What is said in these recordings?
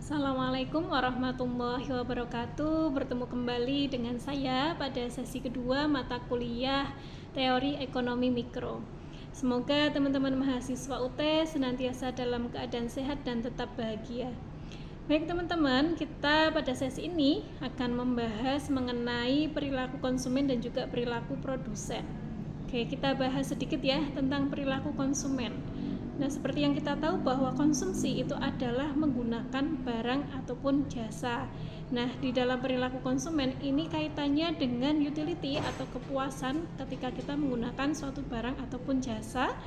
Assalamualaikum warahmatullahi wabarakatuh. Bertemu kembali dengan saya pada sesi kedua mata kuliah Teori Ekonomi Mikro. Semoga teman-teman mahasiswa UT senantiasa dalam keadaan sehat dan tetap bahagia. Baik teman-teman, kita pada sesi ini akan membahas mengenai perilaku konsumen dan juga perilaku produsen. Oke, kita bahas sedikit ya tentang perilaku konsumen. Nah, seperti yang kita tahu bahwa konsumsi itu adalah menggunakan barang ataupun jasa. Nah, di dalam perilaku konsumen ini kaitannya dengan utility atau kepuasan ketika kita menggunakan suatu barang ataupun jasa.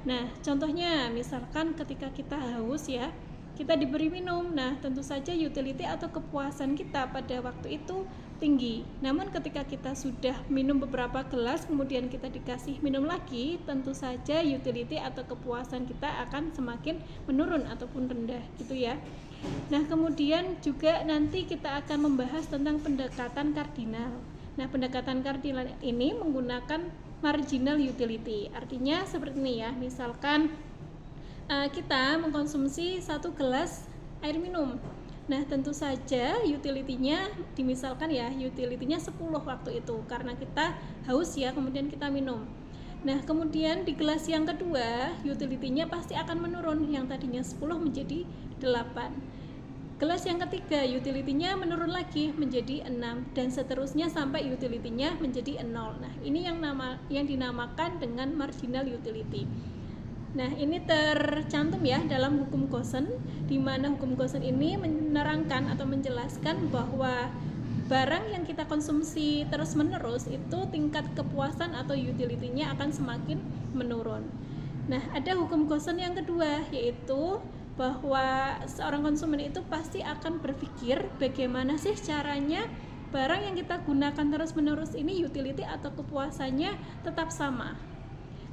Nah, contohnya misalkan ketika kita haus ya, kita diberi minum. Nah, tentu saja utility atau kepuasan kita pada waktu itu tinggi. Namun ketika kita sudah minum beberapa gelas kemudian kita dikasih minum lagi, tentu saja utility atau kepuasan kita akan semakin menurun ataupun rendah gitu ya. Nah, kemudian juga nanti kita akan membahas tentang pendekatan kardinal. Nah, pendekatan kardinal ini menggunakan marginal utility. Artinya seperti ini ya. Misalkan kita mengkonsumsi 1 gelas air minum. Nah, tentu saja utility-nya dimisalkan ya, utility-nya 10 waktu itu karena kita haus ya, kemudian kita minum. Nah, kemudian di gelas yang kedua, utility-nya pasti akan menurun, yang tadinya 10 menjadi 8. Gelas yang ketiga, utility-nya menurun lagi menjadi 6 dan seterusnya sampai utility-nya menjadi 0. Nah, ini yang dinamakan dengan marginal utility. Nah, ini tercantum ya dalam hukum Gosen, di mana hukum Gosen ini menerangkan atau menjelaskan bahwa barang yang kita konsumsi terus-menerus itu tingkat kepuasan atau utility-nya akan semakin menurun. Nah, ada hukum Gosen yang kedua, yaitu bahwa seorang konsumen itu pasti akan berpikir bagaimana sih caranya barang yang kita gunakan terus-menerus ini utility atau kepuasannya tetap sama.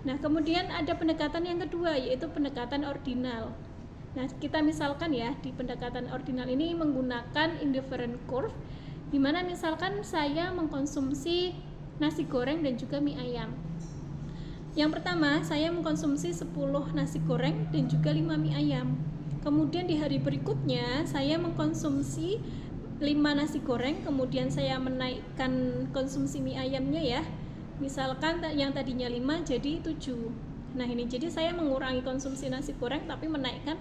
Nah, kemudian ada pendekatan yang kedua, yaitu pendekatan ordinal. Nah, kita misalkan ya, di pendekatan ordinal ini menggunakan indifferent curve, di mana misalkan saya mengkonsumsi nasi goreng dan juga mie ayam. Yang pertama, saya mengkonsumsi 10 nasi goreng dan juga 5 mie ayam. Kemudian di hari berikutnya, saya mengkonsumsi 5 nasi goreng, kemudian saya menaikkan konsumsi mie ayamnya ya. Misalkan yang tadinya 5 jadi 7. Nah, ini jadi saya mengurangi konsumsi nasi goreng tapi menaikkan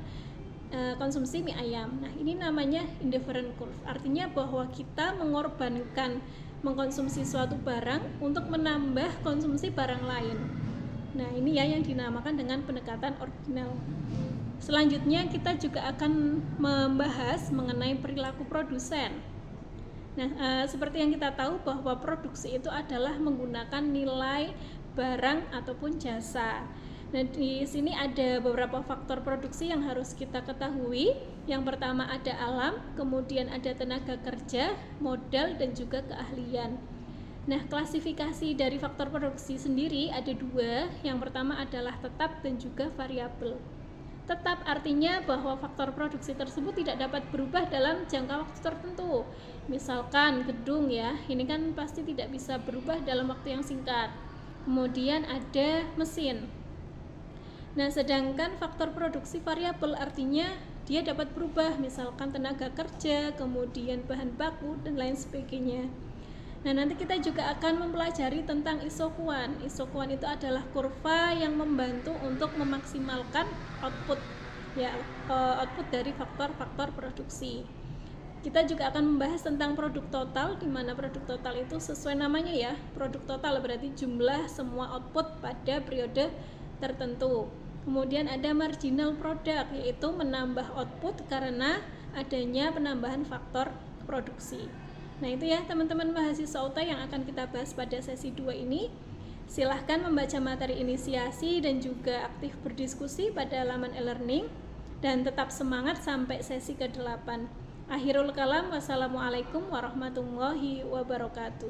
konsumsi mie ayam. Nah, ini namanya indifferent curve. Artinya bahwa kita mengorbankan mengkonsumsi suatu barang untuk menambah konsumsi barang lain. Nah, ini ya yang dinamakan dengan pendekatan ordinal. Selanjutnya kita juga akan membahas mengenai perilaku produsen. Nah, seperti yang kita tahu bahwa produksi itu adalah menggunakan nilai barang ataupun jasa. Nah, di sini ada beberapa faktor produksi yang harus kita ketahui. Yang pertama ada alam, kemudian ada tenaga kerja, modal, dan juga keahlian. Nah, klasifikasi dari faktor produksi sendiri ada 2. Yang pertama adalah tetap dan juga variabel. Tetap artinya bahwa faktor produksi tersebut tidak dapat berubah dalam jangka waktu tertentu. Misalkan gedung ya, ini kan pasti tidak bisa berubah dalam waktu yang singkat. Kemudian ada mesin. Nah, sedangkan faktor produksi variabel artinya dia dapat berubah, misalkan tenaga kerja, kemudian bahan baku, dan lain sebagainya. Nah, nanti kita juga akan mempelajari tentang isokuan. Isokuan itu adalah kurva yang membantu untuk memaksimalkan output ya, output dari faktor-faktor produksi. Kita juga akan membahas tentang produk total, di mana produk total itu sesuai namanya ya, produk total berarti jumlah semua output pada periode tertentu. Kemudian ada marginal product, yaitu menambah output karena adanya penambahan faktor produksi. Nah, itu ya teman-teman mahasiswa UT yang akan kita bahas pada sesi 2 ini. Silahkan membaca materi inisiasi dan juga aktif berdiskusi pada halaman e-learning, dan tetap semangat sampai sesi ke-8. Akhirul kalam, wassalamualaikum warahmatullahi wabarakatuh.